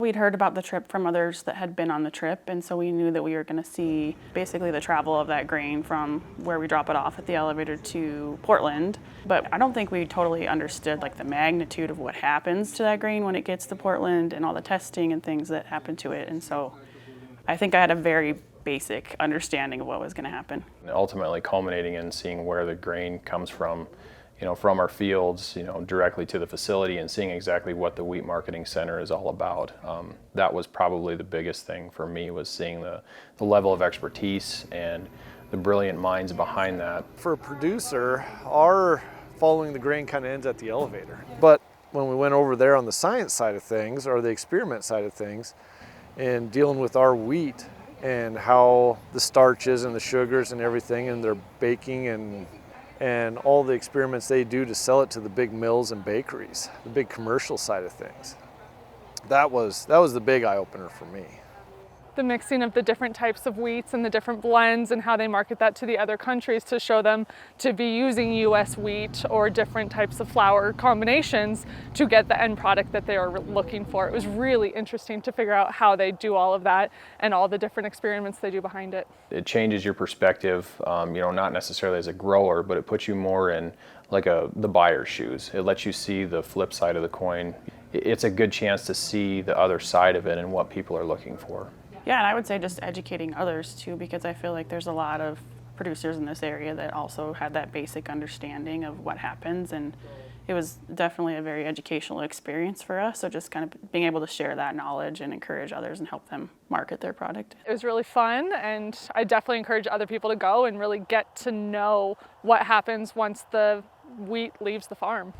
We'd heard about the trip from others that had been on the trip, and so we knew that we were going to see basically the travel of that grain from where we drop it off at the elevator to Portland. But I don't think we totally understood like the magnitude of what happens to that grain when it gets to Portland and all the testing and things that happen to it. And so I think I had a very basic understanding of what was going to happen. Ultimately culminating in seeing where the grain comes from, from our fields, directly to the facility, and seeing exactly what the Wheat Marketing Center is all about. That was probably the biggest thing for me, was seeing the level of expertise and the brilliant minds behind that. For a producer, our following the grain kind of ends at the elevator. But when we went over there on the science side of things, or the experiment side of things, and dealing with our wheat and how the starches and the sugars and everything, and their baking and all the experiments they do to sell it to the big mills and bakeries, the big commercial side of things. That was the big eye-opener for me. The mixing of the different types of wheats and the different blends and how they market that to the other countries to show them to be using US wheat or different types of flour combinations to get the end product that they are looking for. It was really interesting to figure out how they do all of that and all the different experiments they do behind it. It changes your perspective, not necessarily as a grower, but it puts you more in like the buyer's shoes. It lets you see the flip side of the coin. It's a good chance to see the other side of it and what people are looking for. Yeah, and I would say just educating others too, because I feel like there's a lot of producers in this area that also had that basic understanding of what happens, and it was definitely a very educational experience for us. So just kind of being able to share that knowledge and encourage others and help them market their product. It was really fun, and I definitely encourage other people to go and really get to know what happens once the wheat leaves the farm.